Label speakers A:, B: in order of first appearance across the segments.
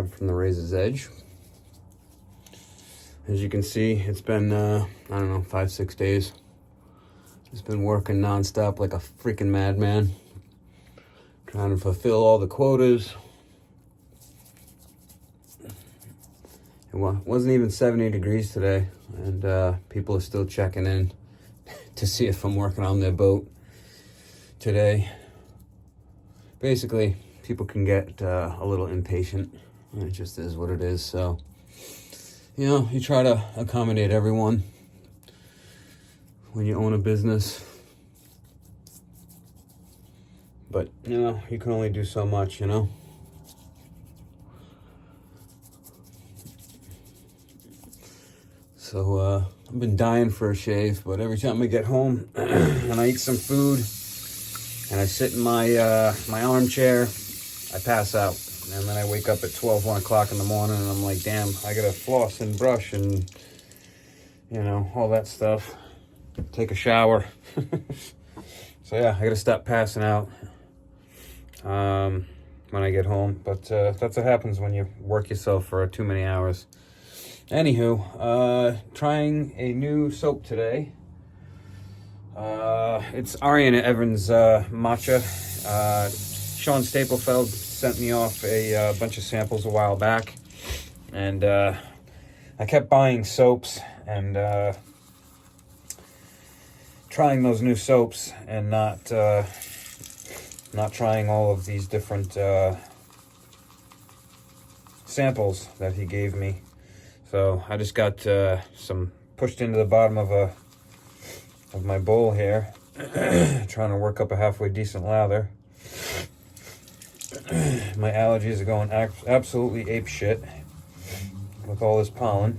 A: grabbed from the razor's edge. As you can see, it's been, I don't know, 5-6 days. Just been working nonstop like a freaking madman, trying to fulfill all the quotas. It wasn't even 70 degrees today, and people are still checking in to see if I'm working on their boat today. Basically, people can get a little impatient. It just is what it is. So, you know, you try to accommodate everyone when you own a business. But, you know, you can only do so much, you know? So, I've been dying for a shave, but every time I get home and I eat some food and I sit in my my armchair, I pass out. And then I wake up at 1 o'clock in the morning and I'm like, damn, I gotta floss and brush and, you know, all that stuff. Take a shower. So yeah, I gotta stop passing out when I get home. But that's what happens when you work yourself for too many hours. Anywho, trying a new soap today. It's Arian Evans Matcha. Sean Staplefeld sent me off a bunch of samples a while back, and I kept buying soaps and trying those new soaps and not trying all of these different samples that he gave me. So I just got some pushed into the bottom of my bowl here, trying to work up a halfway decent lather. My allergies are going absolutely ape shit with all this pollen.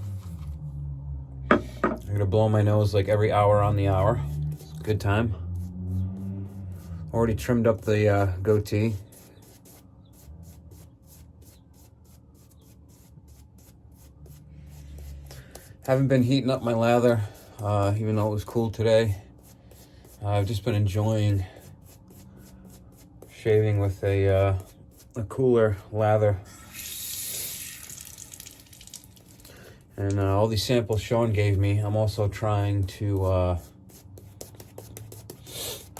A: I'm gonna blow my nose like every hour on the hour. It's a good time. Already trimmed up the goatee. Haven't been heating up my lather, even though it was cool today. I've just been enjoying shaving with a cooler lather. And all these samples Sean gave me, I'm also trying to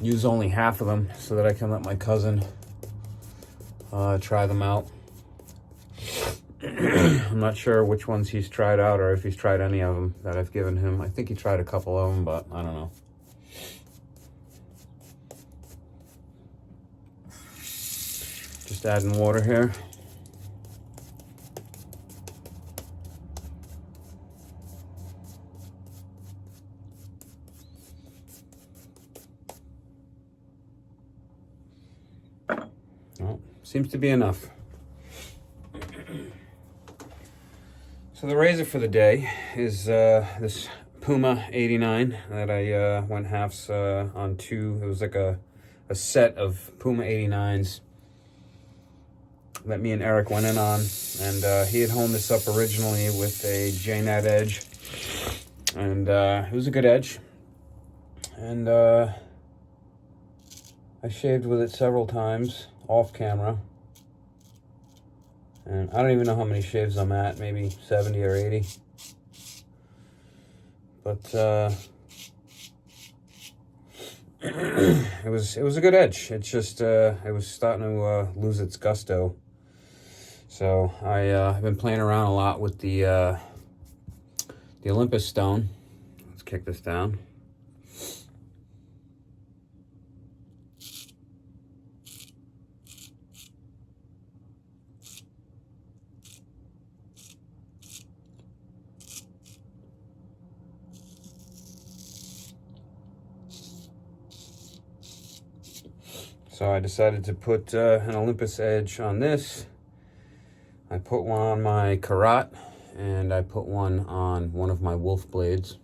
A: use only half of them so that I can let my cousin try them out. I'm not sure which ones he's tried out or if he's tried any of them that I've given him. I think he tried a couple of them, but I don't know. Just adding water here. Well, seems to be enough. So the razor for the day is this Puma 89 that I went halves on two. It was like a set of Puma 89s that me and Eric went in on. And he had honed this up originally with a J-Net edge. And it was a good edge. And I shaved with it several times off camera. And I don't even know how many shaves I'm at, maybe 70 or 80. But it was a good edge. It's just it was starting to lose its gusto. So I've been playing around a lot with the Olympus stone. Let's kick this down. So I decided to put an Olympus edge on this. I put one on my Karat, and I put one on one of my Wolf blades.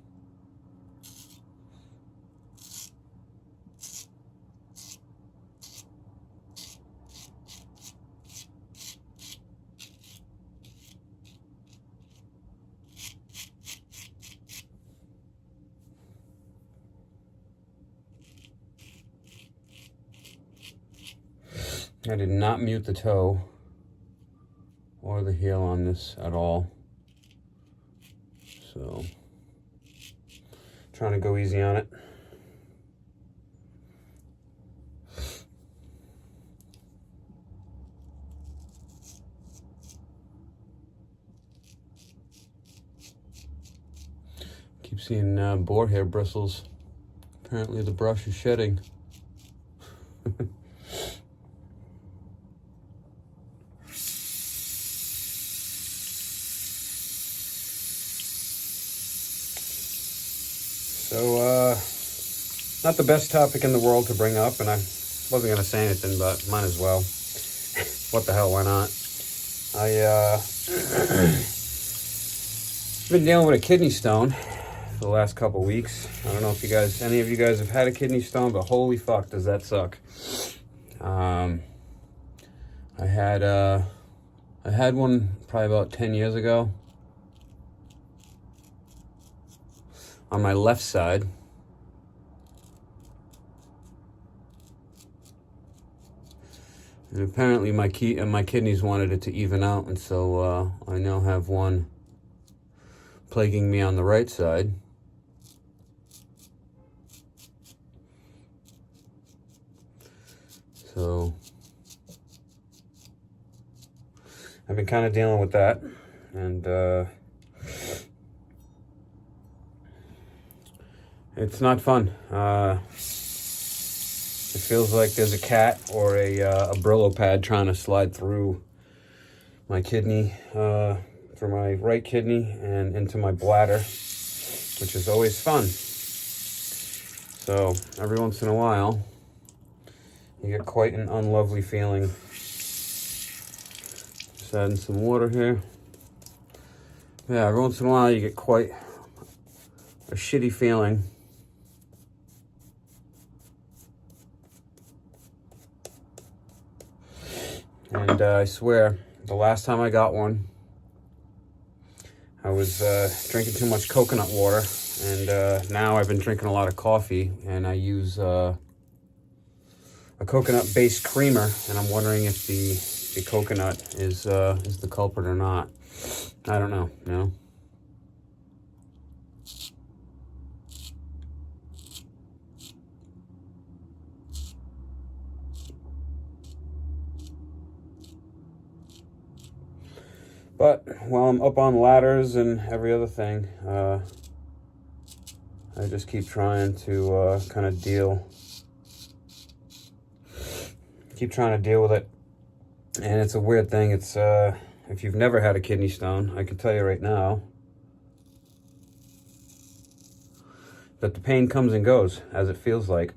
A: I did not mute the toe or lower the heel on this at all. So, trying to go easy on it. Keep seeing boar hair bristles. Apparently the brush is shedding. So, not the best topic in the world to bring up, and I wasn't going to say anything, but might as well. What the hell, why not? Been dealing with a kidney stone for the last couple weeks. I don't know if any of you guys have had a kidney stone, but holy fuck, does that suck. I had one probably about 10 years ago on my left side. And apparently my kidneys wanted it to even out, and so I now have one plaguing me on the right side. So I've been kind of dealing with that, and it's not fun. It feels like there's a cat or a Brillo pad trying to slide through my kidney, through my right kidney and into my bladder, which is always fun. So every once in a while, you get quite an unlovely feeling. Just adding some water here. Yeah, every once in a while you get quite a shitty feeling. And I swear, the last time I got one, I was drinking too much coconut water, and now I've been drinking a lot of coffee, and I use a coconut-based creamer, and I'm wondering if the coconut is the culprit or not. I don't know, you know? But while I'm up on ladders and every other thing, I just keep trying to kind of deal with it. And it's a weird thing. It's if you've never had a kidney stone, I can tell you right now that the pain comes and goes as it feels like.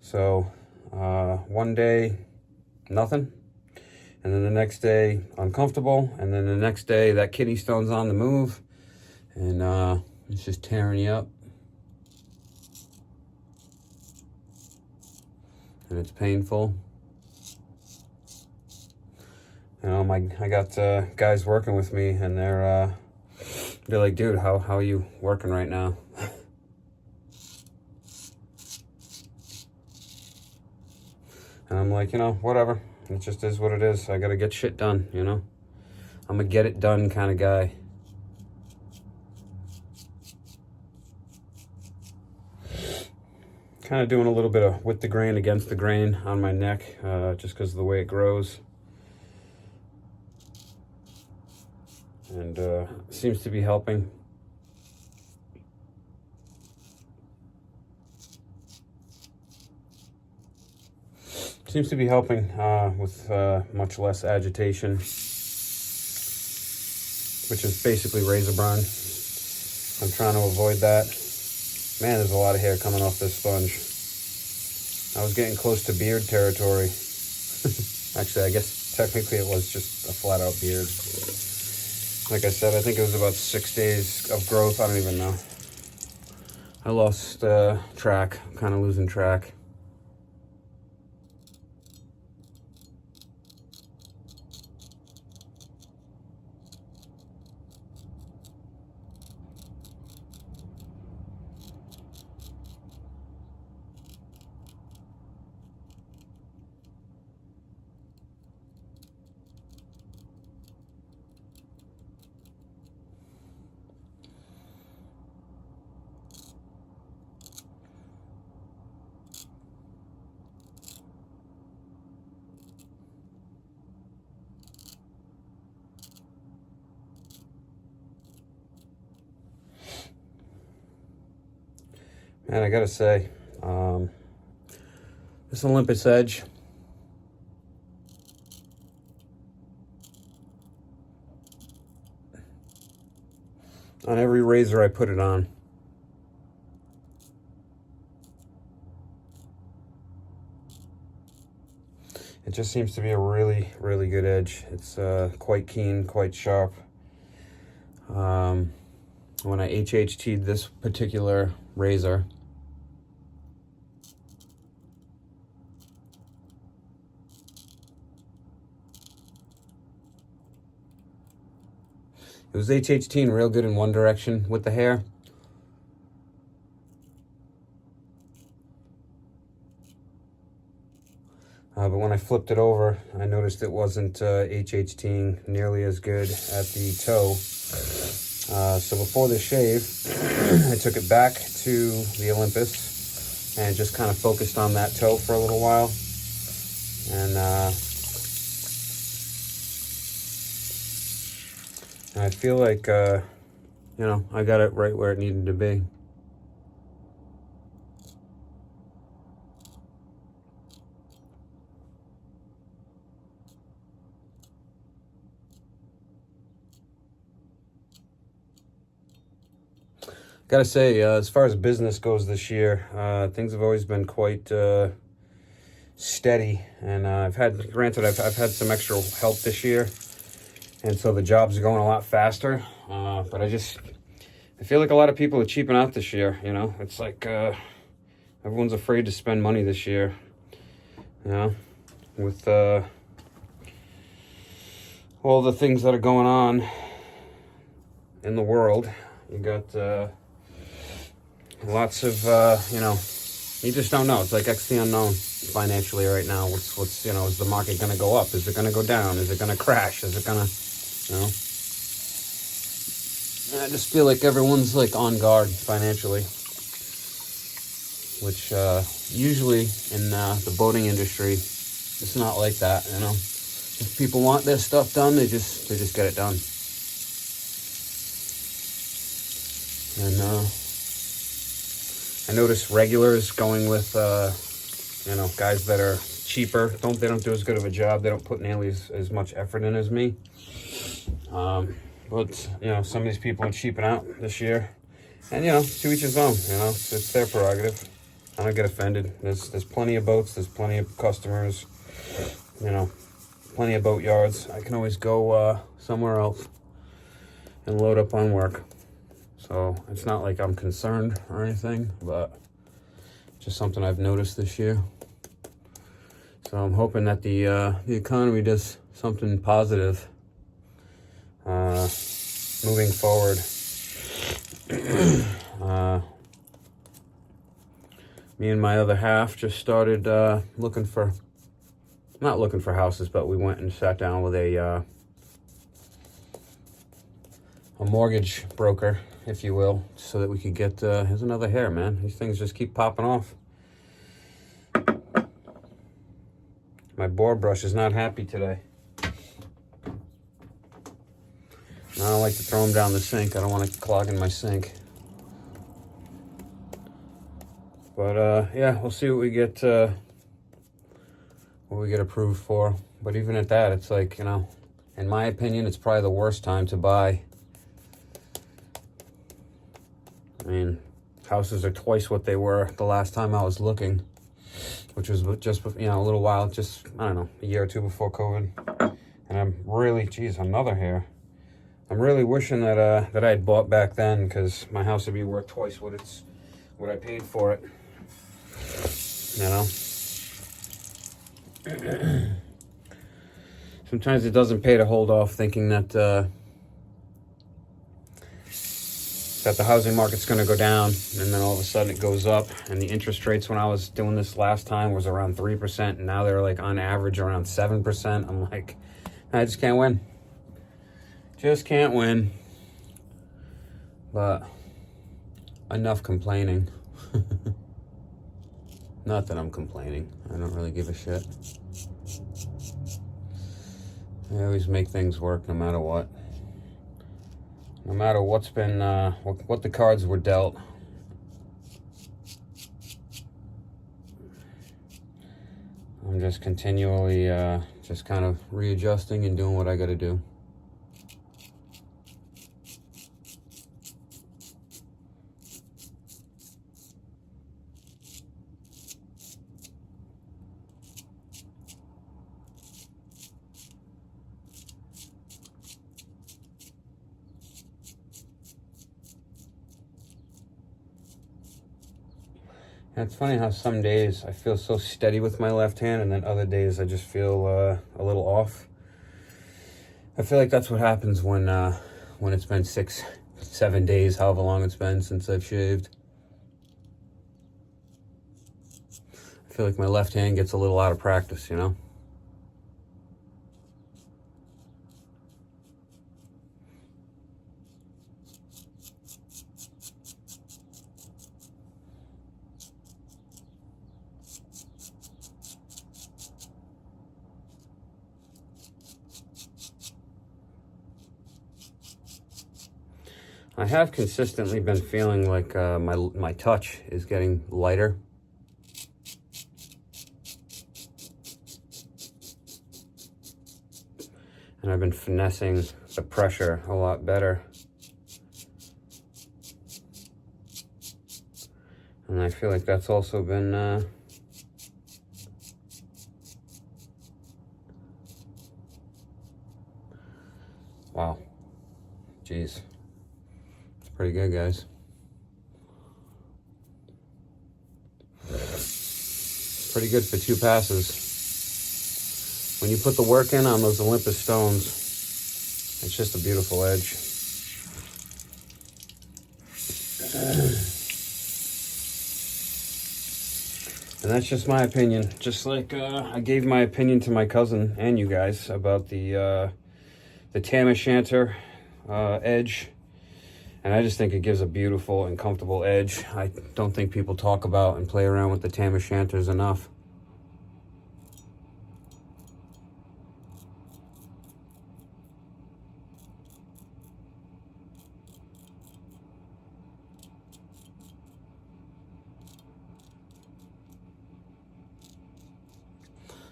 A: So one day, nothing. And then the next day, uncomfortable. And then the next day, that kidney stone's on the move. And it's just tearing you up. And it's painful. You know, I got guys working with me, and they're like, dude, how are you working right now? And I'm like, you know, whatever. It just is what it is. I gotta get shit done, you know? I'm a get it done kind of guy. Kind of doing a little bit of with the grain, against the grain on my neck, just because of the way it grows. And seems to be helping. Seems to be helping with much less agitation, which is basically razor burn. I'm trying to avoid that. Man, there's a lot of hair coming off this sponge. I was getting close to beard territory. Actually, I guess technically it was just a flat out beard. Like I said, I think it was about 6 days of growth. I don't even know. I lost track. I'm kind of losing track. Man, I gotta say, this Olympus Edge, on every razor I put it on, it just seems to be a really, really good edge. It's quite keen, quite sharp. When I HHT'd this particular razor, it was HHTing real good in one direction with the hair. But when I flipped it over, I noticed it wasn't HHTing nearly as good at the toe. So before the shave, I took it back to the Olympus and just kind of focused on that toe for a little while. And I feel like, you know, I got it right where it needed to be. Gotta say, as far as business goes this year, things have always been quite steady, and I've had had some extra help this year, and so the jobs are going a lot faster. But I feel like a lot of people are cheaping out this year. You know, it's like everyone's afraid to spend money this year. You know, with all the things that are going on in the world, you got lots of you know, you just don't know. It's like X the unknown financially right now. What's you know, is the market going to go up? Is it going to go down? Is it going to crash? Is it going to, you know? And I just feel like everyone's like on guard financially, which usually in the boating industry, it's not like that. You know, if people want their stuff done, they just get it done. And I notice regulars going with, you know, guys that are cheaper. They don't do as good of a job. They don't put nearly as much effort in as me. But, you know, some of these people are cheaping out this year. And, you know, to each his own, you know. It's their prerogative. I don't get offended. There's plenty of boats. There's plenty of customers. You know, plenty of boat yards. I can always go somewhere else and load up on work. So it's not like I'm concerned or anything, but just something I've noticed this year. So I'm hoping that the economy does something positive moving forward. Me and my other half just started not looking for houses, but we went and sat down with a mortgage broker, if you will, so that we could get, here's another hair, man. These things just keep popping off. My board brush is not happy today. I don't like to throw them down the sink. I don't want to clog in my sink. But, yeah, we'll see what we get approved for. But even at that, it's like, you know, in my opinion, it's probably the worst time to buy. I mean, houses are twice what they were the last time I was looking, which was just, you know, a little while, just, I don't know, a year or two before COVID. And I'm really, geez, another hair. I'm really wishing that that I had bought back then, because my house would be worth twice what I paid for it. You know? Sometimes it doesn't pay to hold off thinking that the housing market's going to go down, and then all of a sudden it goes up. And the interest rates when I was doing this last time was around 3%, and now they're like on average around 7%. I'm like, I just can't win. Just can't win. But enough complaining. Not that I'm complaining. I don't really give a shit. I always make things work no matter what. No matter what's been, what the cards were dealt. I'm just continually just kind of readjusting and doing what I got to do. And it's funny how some days I feel so steady with my left hand, and then other days I just feel a little off. I feel like that's what happens when it's been 6-7 days, however long it's been since I've shaved. I feel like my left hand gets a little out of practice, you know? I have consistently been feeling like my touch is getting lighter. And I've been finessing the pressure a lot better. And I feel like that's also been wow. Jeez. Pretty good, guys. Pretty good for 2 passes. When you put the work in on those Olympus stones, it's just a beautiful edge. And that's just my opinion. Just like I gave my opinion to my cousin and you guys about the tam o'shanter edge. And I just think it gives a beautiful and comfortable edge. I don't think people talk about and play around with the tam o'shanters enough.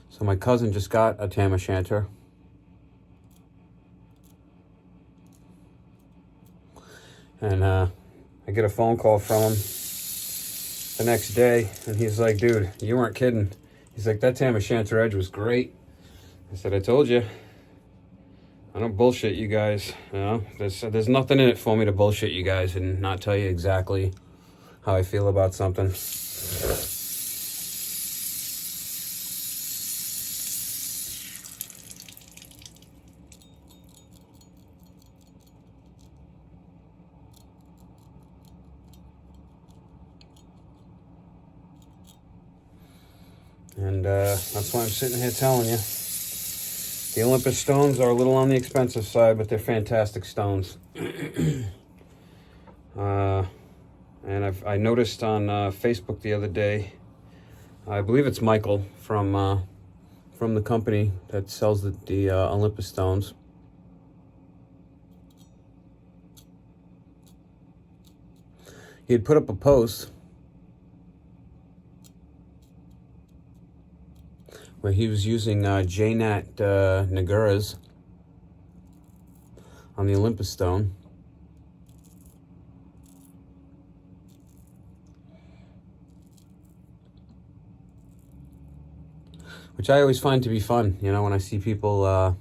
A: So my cousin just got a tam o'shanter. And I get a phone call from him the next day, and he's like, dude, you weren't kidding. He's like, that tam o'shanter edge was great. I said, I told you. I don't bullshit you guys. You know, there's nothing in it for me to bullshit you guys and not tell you exactly how I feel about something. And that's why I'm sitting here telling you. The Olympus stones are a little on the expensive side, but they're fantastic stones. And I noticed on Facebook the other day, I believe it's Michael from the company that sells the Olympus stones. He had put up a post where he was using JNat Nagura's on the Olympus stone. Which I always find to be fun, you know, when I see people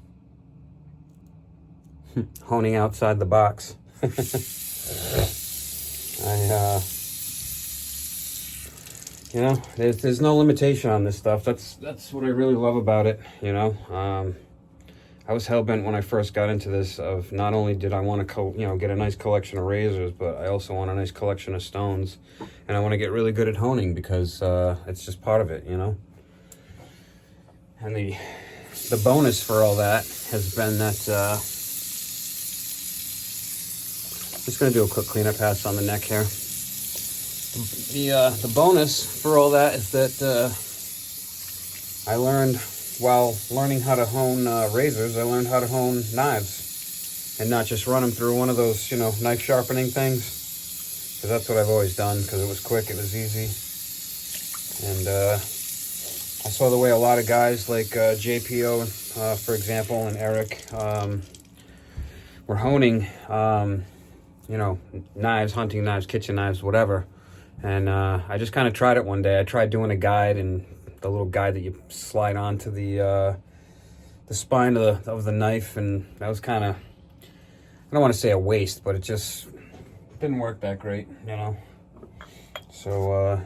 A: honing outside the box. You know, there's no limitation on this stuff. That's what I really love about it, you know. I was hell-bent when I first got into this of not only did I want to, get a nice collection of razors, but I also want a nice collection of stones. And I want to get really good at honing because it's just part of it, you know. And the bonus for all that has been that... just going to do a quick cleanup pass on the neck here. The bonus for all that is that I learned, while learning how to hone razors, I learned how to hone knives and not just run them through one of those, knife sharpening things, because that's what I've always done, because it was quick, it was easy, and I saw the way a lot of guys like JPO, for example, and Eric were honing, you know, knives, hunting knives, kitchen knives, whatever. And I just kind of tried it one day. I tried doing a guide, and the little guide that you slide onto the spine of the knife, and that was kind of, I don't want to say a waste, but it just didn't work that great, you know. So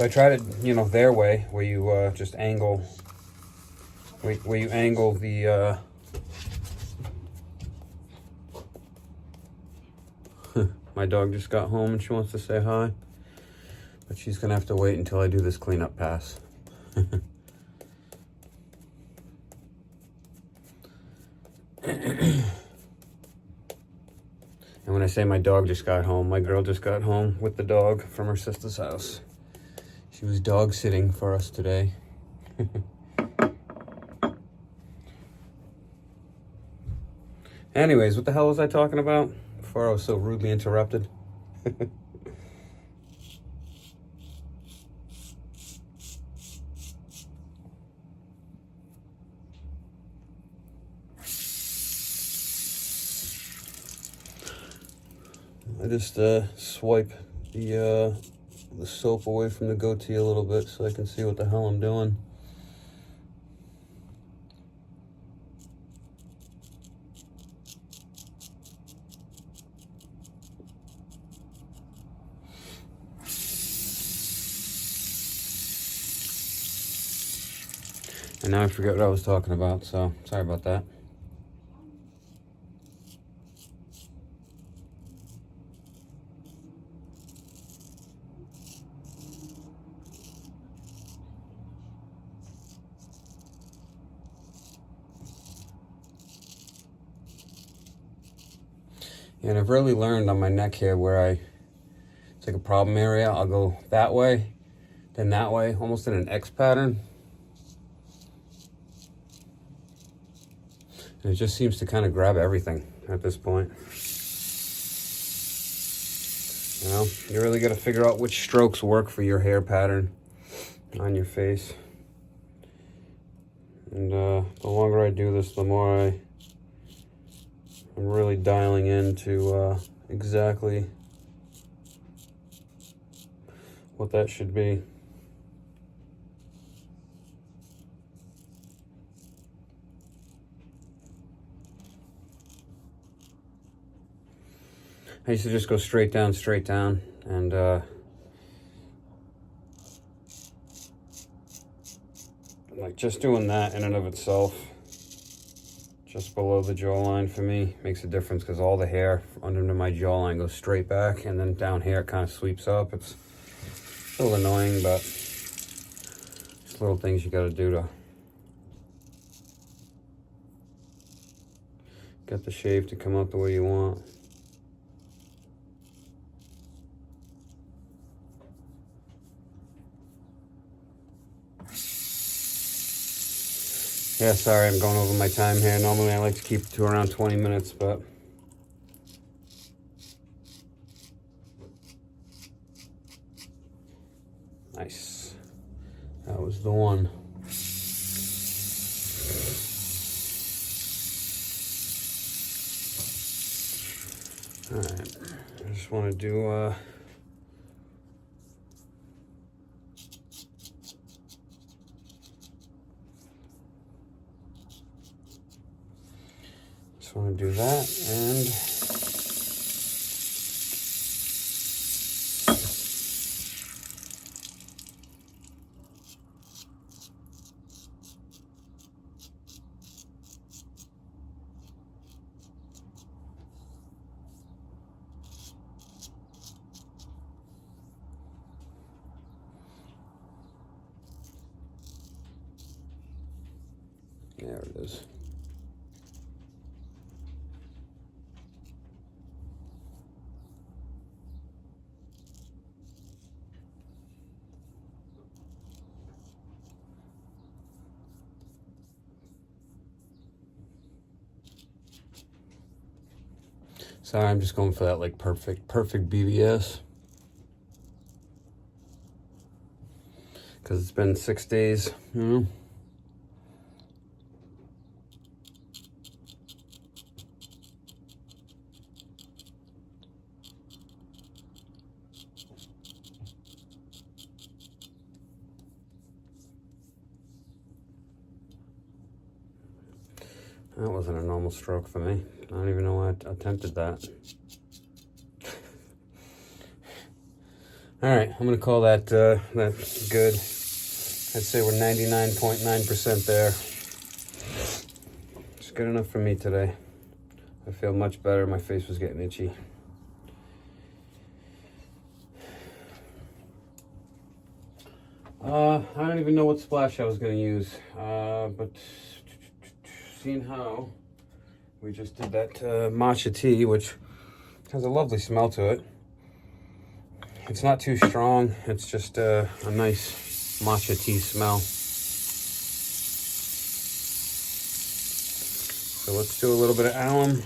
A: I tried it, you know, their way, where you just angle, where you angle the my dog just got home and she wants to say hi, but she's gonna have to wait until I do this cleanup pass. And when I say my dog just got home, my girl just got home with the dog from her sister's house. She was dog sitting for us today. Anyways, what the hell was I talking about before I was so rudely interrupted? I just swipe the soap away from the goatee a little bit so I can see what the hell I'm doing. And now I forget what I was talking about, so sorry about that. And I've really learned on my neck here where it's like a problem area, I'll go that way, then that way, almost in an X pattern. And it just seems to kind of grab everything at this point. You know, you really got to figure out which strokes work for your hair pattern on your face. And the longer I do this, the more I'm really dialing into exactly what that should be. I used to just go straight down, and like just doing that in and of itself, just below the jawline for me, makes a difference because all the hair under my jawline goes straight back, and then down here it kind of sweeps up. It's a little annoying, but just little things you got to do to get the shave to come out the way you want. Yeah, sorry, I'm going over my time here. Normally I like to keep it to around 20 minutes, but nice. That was the one. All right, I just want to do just want to do that, and there it is. Sorry, I'm just going for that like perfect BBS. because it's been 6 days, you know. That wasn't a normal stroke for me. I don't even know why I attempted that. All right, I'm gonna call that that good. I'd say we're 99.9% there. It's good enough for me today. I feel much better. My face was getting itchy. I don't even know what splash I was gonna use, but seeing how we just did that matcha tea, which has a lovely smell to it. It's not too strong. It's just a nice matcha tea smell. So let's do a little bit of alum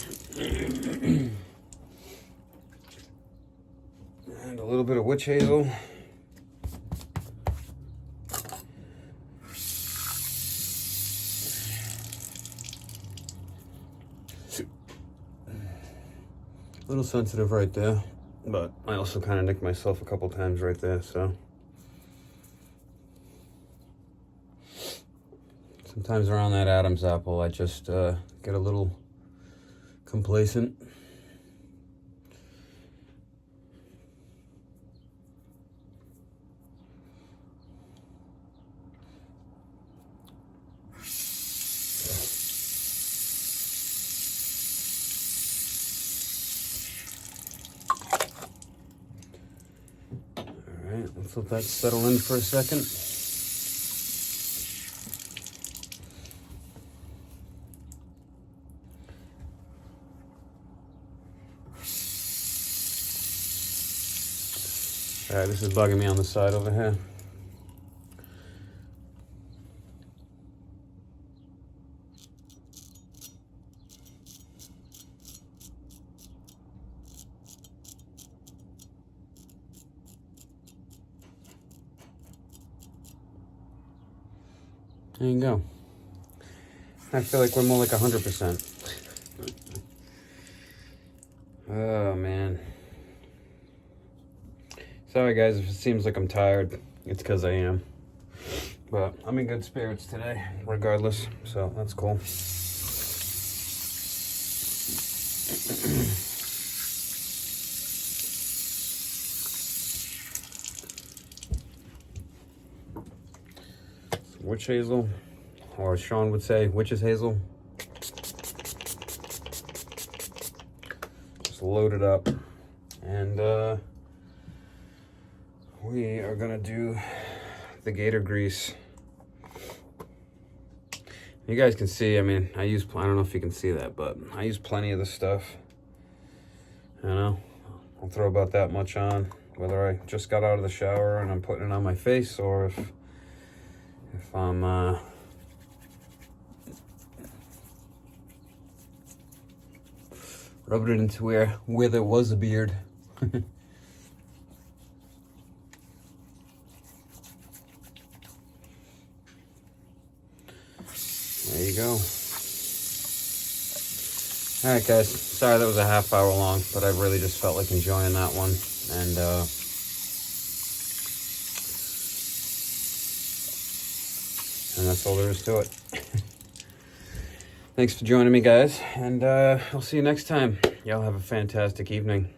A: and a little bit of witch hazel. A little sensitive right there, but I also kind of nicked myself a couple times right there, so. Sometimes around that Adam's apple, I just get a little complacent. Let's let that settle in for a second. All right, this is bugging me on the side over here. There you go. I feel like we're more like 100%. Oh, man. Sorry, guys, if it seems like I'm tired. It's because I am. But I'm in good spirits today, regardless. So that's cool. Witch hazel, or Sean would say, witch's hazel. Just load it up, and we are gonna do the gator grease. You guys can see, I mean, I don't know if you can see that, but I use plenty of the stuff. You know, I'll throw about that much on, whether I just got out of the shower and I'm putting it on my face, or if I'm rubbing it into where there was a beard. There you go. All right, guys. Sorry that was a half hour long, but I really just felt like enjoying that one. And that's all there is to it. Thanks for joining me, guys. And I'll see you next time. Y'all have a fantastic evening.